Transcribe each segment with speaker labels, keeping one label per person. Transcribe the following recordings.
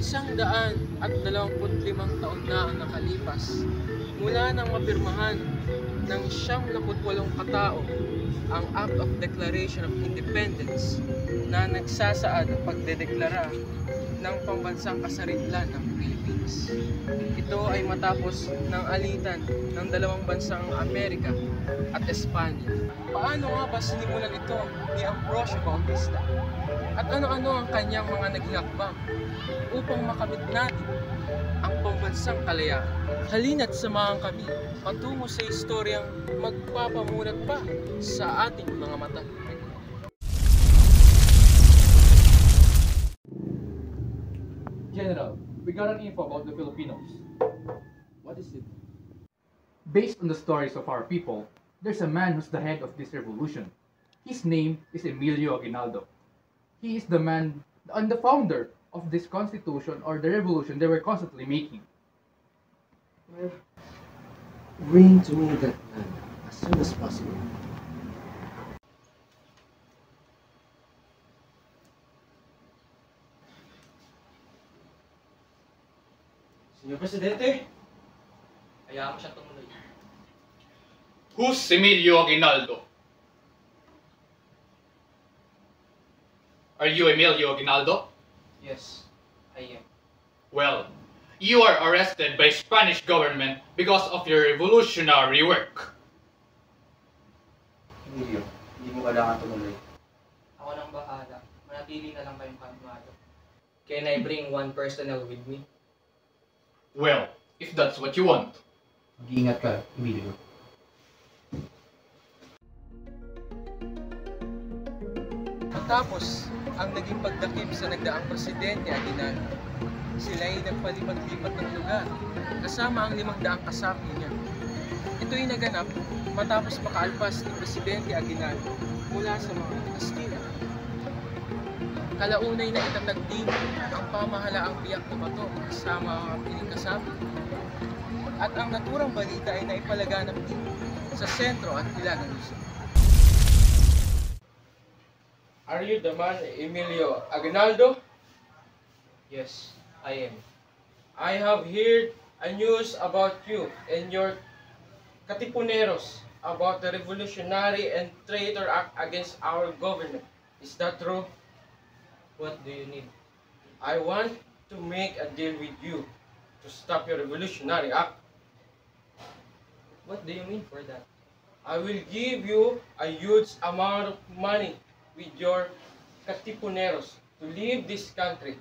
Speaker 1: 125 taon na ang nakalipas mula nang mapirmahan ng 78 katao ang Act of Declaration of Independence na nagsasaad ng pagdedeklara ng pambansang kasarinlan ng Philippines. Ito ay matapos ng alitan ng dalawang bansang Amerika at Espanya. Paano nga ba sinimulan ito ni Ambrosio Bautista? At ano-ano ang kanyang mga naging hakbang upang makamit natin ang pambansang kalayaan? Halina't samahan kami patungo sa historyang magpapamulat pa sa ating mga mata.
Speaker 2: General, we got an info about the Filipinos.
Speaker 1: What is it?
Speaker 2: Based on the stories of our people, there's a man who's the head of this revolution. His name is Emilio Aguinaldo. He is the man and the founder of this constitution or the revolution they were constantly making.
Speaker 3: Well, bring to me that man as soon as possible.
Speaker 1: Senyor Presidente, hayaan mo siya tumuloy.
Speaker 4: Who's Emilio Aguinaldo? Are you Emilio Aguinaldo?
Speaker 1: Yes, I am.
Speaker 4: Well, you are arrested by Spanish government because of your revolutionary work.
Speaker 3: Emilio, hindi mo kailangan tumuloy.
Speaker 5: Ako nang bahala. Manatili na lang kayong kalmado. Can I bring one personnel with me?
Speaker 4: Well, if that's what you want.
Speaker 3: Mag-iingat ka, Emilio.
Speaker 1: Matapos ang naging pagdakip sa nagdaang Presidente Aguinaldo, sila ay nagpalipat-lipat ng lugar kasama ang 500 kasapi niya. Ito'y naganap matapos makaalpas ni Presidente Aguinaldo mula sa mga Kastila. Kalaunay na itatag din ang pamahalaang Biak na Bato kasama ang piling kasapi. At ang naturang balita ay naipalaganap din sa sentro at Hilagang Luzon. Are you the man Emilio Aguinaldo?
Speaker 5: Yes, I am.
Speaker 1: I have heard a news about you and your Katipuneros about the revolutionary and traitor act against our government. Is that true?
Speaker 5: What do you need?
Speaker 1: I want to make a deal with you to stop your revolutionary act.
Speaker 5: What do you mean for that?
Speaker 1: I will give you a huge amount of money with your Katipuneros to leave this country.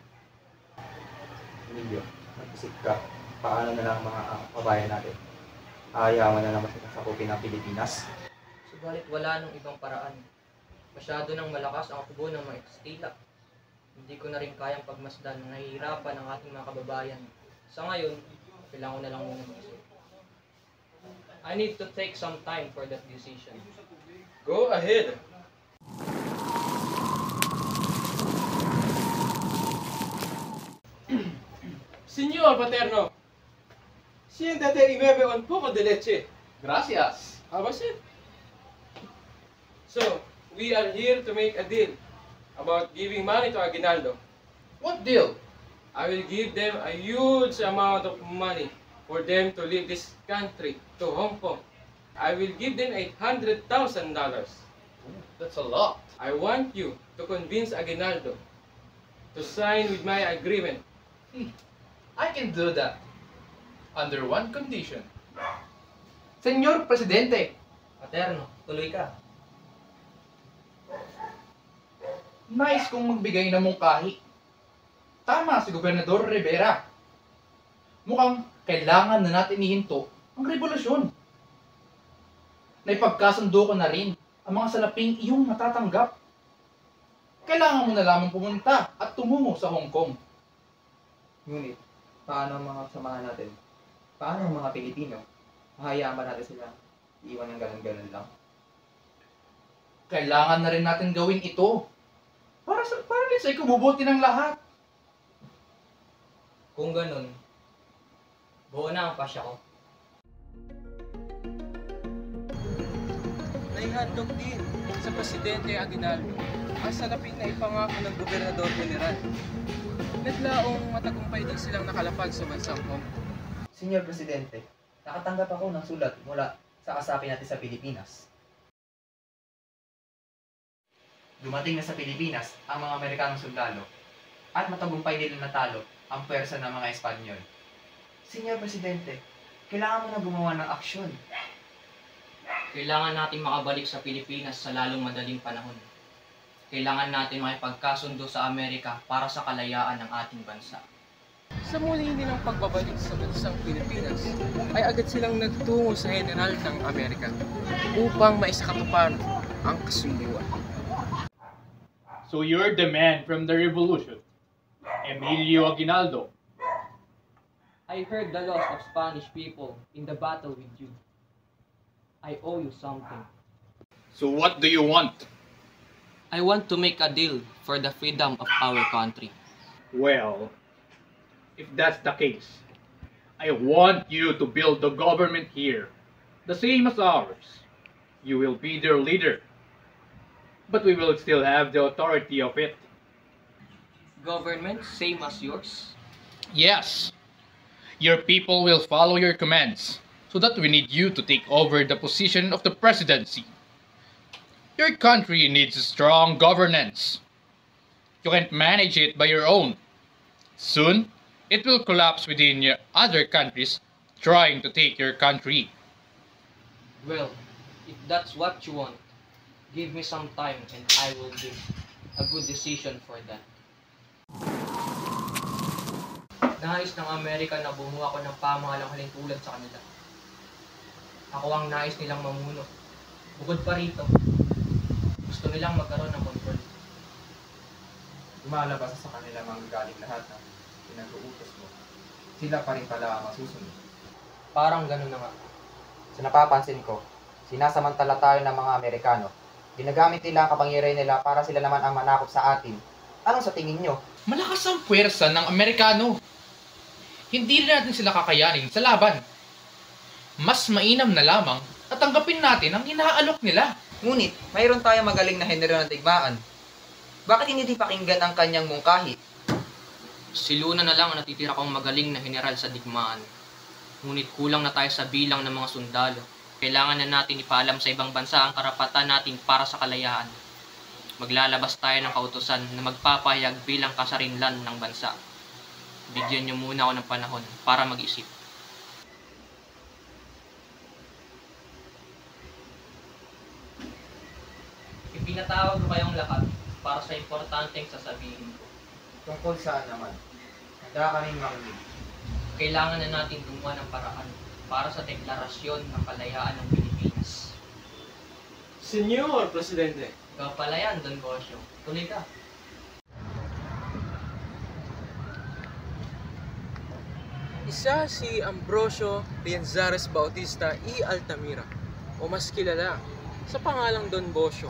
Speaker 3: Emilio, mag-isip ka. Paano na lang mga kabayan natin? Ayaman na naman sila sakupin ng Pilipinas.
Speaker 5: Subalit wala nang ibang paraan. Masyado nang malakas ang kubo ng mga Kastila. Hindi ko na rin kayang pagmasdan ng nahihirapan ng ating mga kababayan. Sa ngayon, kailangan ko na lang muna mag-isip. I need to take some time for that decision.
Speaker 1: Go ahead. Signor Paterno, siéntate y bebe un poco de leche.
Speaker 4: Gracias.
Speaker 1: How was it? So, we are here to make a deal about giving money to Aguinaldo.
Speaker 4: What deal?
Speaker 1: I will give them a huge amount of money for them to leave this country to Hong Kong. I will give them $800,000.
Speaker 4: That's a lot.
Speaker 1: I want you to convince Aguinaldo to sign with my agreement.
Speaker 4: I can do that. Under one condition.
Speaker 2: Senyor Presidente,
Speaker 5: Paterno, tuloy ka.
Speaker 2: nais kong magbigay ng mungkahi. Tama si Gobernador Rivera. Mukhang kailangan na natin ihinto ang revolusyon. Naipagkasundo ko na rin ang mga salaping iyong matatanggap. Kailangan mo na lamang pumunta at tumungo sa Hong Kong.
Speaker 3: Ngunit, paano ang mga kasamahan natin? Paano ang mga Pilipino? Hahayaan ba natin sila iiwan ng ganun-ganun lang?
Speaker 2: Kailangan na rin natin gawin ito. Para rin sa ikabubuti ng lahat.
Speaker 5: Kung ganun, buo na ang pasya ko.
Speaker 1: ay handog din sa Presidente Aguinaldo ang salapin na ipangako ng Gobernador General. Naglaong matagumpay din silang nakalapag sa bansang Hong Kong.
Speaker 3: Senyor Presidente, nakatanggap ako ng sulat mula sa kasapi natin sa Pilipinas. Dumating na sa Pilipinas ang mga Amerikanong sundalo at matagumpay nila natalo ang pwersa ng mga Espanyol. Senyor Presidente, kailangan mo na gumawa ng aksyon.
Speaker 5: Kailangan natin makabalik sa Pilipinas sa lalong madaling panahon. Kailangan natin makipagkasundo sa Amerika para sa kalayaan ng ating bansa.
Speaker 1: Sa muli nilang pagbabalik sa bansang Pilipinas, ay agad silang nagtungo sa General ng Amerika upang maisakatuparan ang kasunduan.
Speaker 4: So you're the man from the revolution, Emilio Aguinaldo.
Speaker 5: I heard the loss of Spanish people in the battle with you. I owe you something.
Speaker 4: So what do you want?
Speaker 5: I want to make a deal for the freedom of our country.
Speaker 4: Well, if that's the case, I want you to build the government here, the same as ours. You will be their leader, but we will still have the authority of it.
Speaker 5: Government same as yours?
Speaker 4: Yes, your people will follow your commands, so that we need you to take over the position of the presidency. Your country needs strong governance. You can't manage it by your own. Soon, it will collapse within your other countries trying to take your country.
Speaker 5: Well, if that's what you want, give me some time and I will give a good decision for that. Nais ng Amerika na bumuo ako ng pamahalang halintulad sa kanila. Ako ang nais nilang mamuno. Bukod pa rito, gusto nilang magkaroon ng kontrol.
Speaker 3: Lumalabas sa kanila manggagaling lahat ng pinag-uutos mo. Sila pa rin pala ang masusunod.
Speaker 5: Parang ganun na nga.
Speaker 3: Sa napapansin ko, sinasamantala tayo ng mga Amerikano. Ginagamit nila ang kapangyarihan nila para sila naman ang manakop sa atin. Anong sa tingin nyo?
Speaker 2: Malakas ang puwersa ng Amerikano. Hindi rin natin sila kakayanin sa laban. Mas mainam na lamang at tanggapin natin ang inaalok nila.
Speaker 3: Ngunit, mayroon tayong magaling na henero ng digmaan. Bakit hindi pakinggan ang kanyang mungkahi?
Speaker 5: Si Luna na lang ang natitira kong magaling na general sa digmaan. Ngunit kulang na tayo sa bilang ng mga sundalo. Kailangan na natin ipaalam sa ibang bansa ang karapatan natin para sa kalayaan. Maglalabas tayo ng kautusan na magpapahayag bilang kasarinlan ng bansa. Bigyan niyo muna ako ng panahon para mag-isip. Ipinatawag ko kayong lahat para sa importanteng sasabihin ko.
Speaker 3: Tungkol saan naman? Handa kaming makinig.
Speaker 5: Kailangan na natin gumawa ng paraan para sa deklarasyon ng kalayaan ng Pilipinas.
Speaker 1: Senyor Presidente,
Speaker 5: Ikaw pala yan, Don Bosio. Tuloy ka.
Speaker 1: isa si Ambrosio Rienzares Bautista y Altamira, o mas kilala sa pangalang Don Bosio,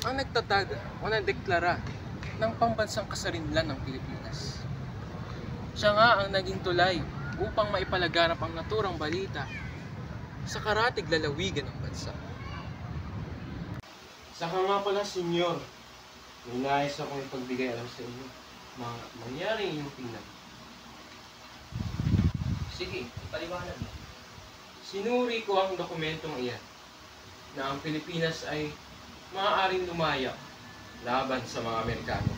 Speaker 1: ang nagtatag o nagdeklara ng pambansang kasarinlan ng Pilipinas. Siya nga ang naging tulay upang maipalaganap ang naturang balita sa karatig lalawigan ng bansa. Saka nga pala, senyor, may nais akong ipagbigay alam sa inyo mga mangyari inyong tingnan.
Speaker 5: Sige, paliwanag mo.
Speaker 1: Sinuri ko ang dokumentong iyan na ang Pilipinas ay maaaring lumaya laban sa mga Amerikano.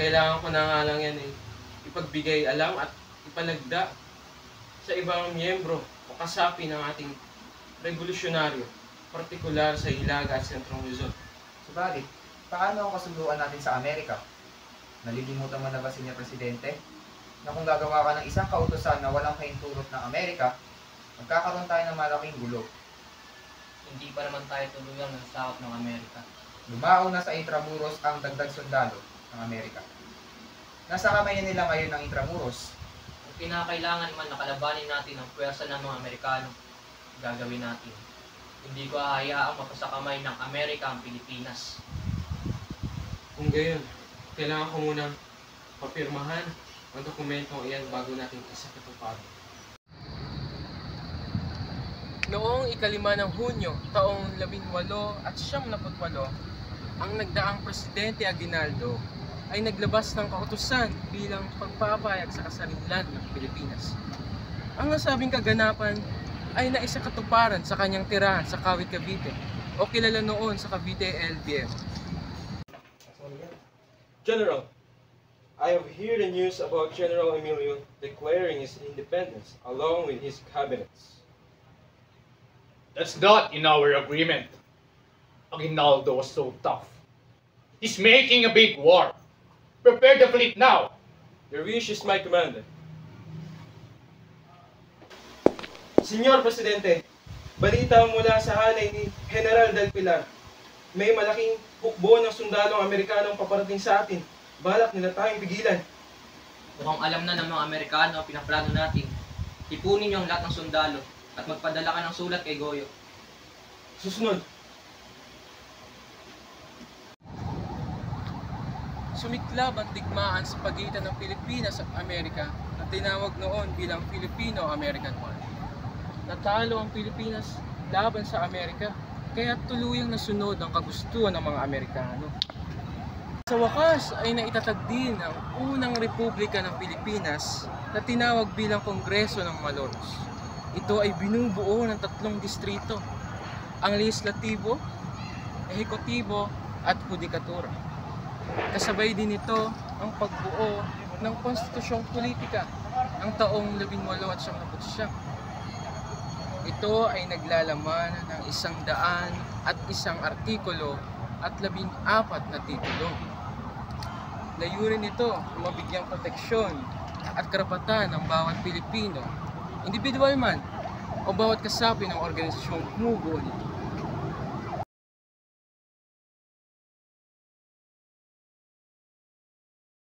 Speaker 1: Kailangan ko na nga lang yan ipagbigay alam at ipalagda sa ibang miyembro o kasapi ng ating revolusyonaryo, partikular sa Hilaga at Sentrong Luzon.
Speaker 3: Subalit, paano ang kasunduan natin sa Amerika? Nalilimutan mo na ba, Senyor Presidente, na kung gagawa ka ng isang kautusan na walang kahintulot ng Amerika, magkakaroon tayo ng malaking gulo.
Speaker 5: Hindi pa naman tayo tuluyang ng sakop ng Amerika.
Speaker 3: Lumao na sa Intramuros ang dagdag sundalo ng Amerika. Nasa kamay nila ngayon ang Intramuros.
Speaker 5: Kung kinakailangan man nakalabanin natin ang pwersa ng mga Amerikano, gagawin natin. Hindi ko hahayaang mapasakamay ng Amerika ang Pilipinas.
Speaker 1: Kung gayon, kailangan ko munang papirmahan ang dokumentong iyan bago natin isakatuparan. Noong 5 ng Hunyo, taong 1898, ang nagdaang Presidente Aguinaldo ay naglabas ng kautusan bilang pagpapahayag sa kasarinlan ng Pilipinas. Ang nasabing kaganapan ay naisakatuparan sa kanyang tirahan sa Kawit, Cavite o kilala noon sa Cavite LBM.
Speaker 6: General, I have heard the news about General Emilio declaring his independence along with his cabinets.
Speaker 4: That's not in our agreement. Aguinaldo was so tough. He's making a big war. Prepare the fleet now.
Speaker 6: Your wish is my command. Senyor Presidente, balita mula sa hanay ni General Del Pilar. May malaking hukbo ng sundalong Amerikanong paparating sa atin. Balak nila tayong pigilan.
Speaker 5: Mukhang alam na ng mga Amerikano ang pinaplano natin. Ipunin niyo ang lahat ng sundalo at magpadala ka ng sulat kay Goyo.
Speaker 6: Susunod.
Speaker 1: Sumiklab ang digmaan sa pagitan ng Pilipinas at Amerika na tinawag noon bilang Filipino-American War. Natalo ang Pilipinas laban sa Amerika, kaya tuluyang nasunod ang kagustuhan ng mga Amerikano. Sa wakas ay naitatag din ang unang republika ng Pilipinas na tinawag bilang Kongreso ng Malolos. Ito ay binubuo ng 3 distrito, ang legislatibo, ehekutibo at hudikatura. Kasabay din ito ang pagbuo ng konstitusyong politika ang taong 1899. Ito ay naglalaman ng 101 artikulo at 14 na titulo. Layunin nito na mabigyang proteksyon at karapatan ng bawat Pilipino, individual man o bawat kasapi ng organisasyong bumubuo nito.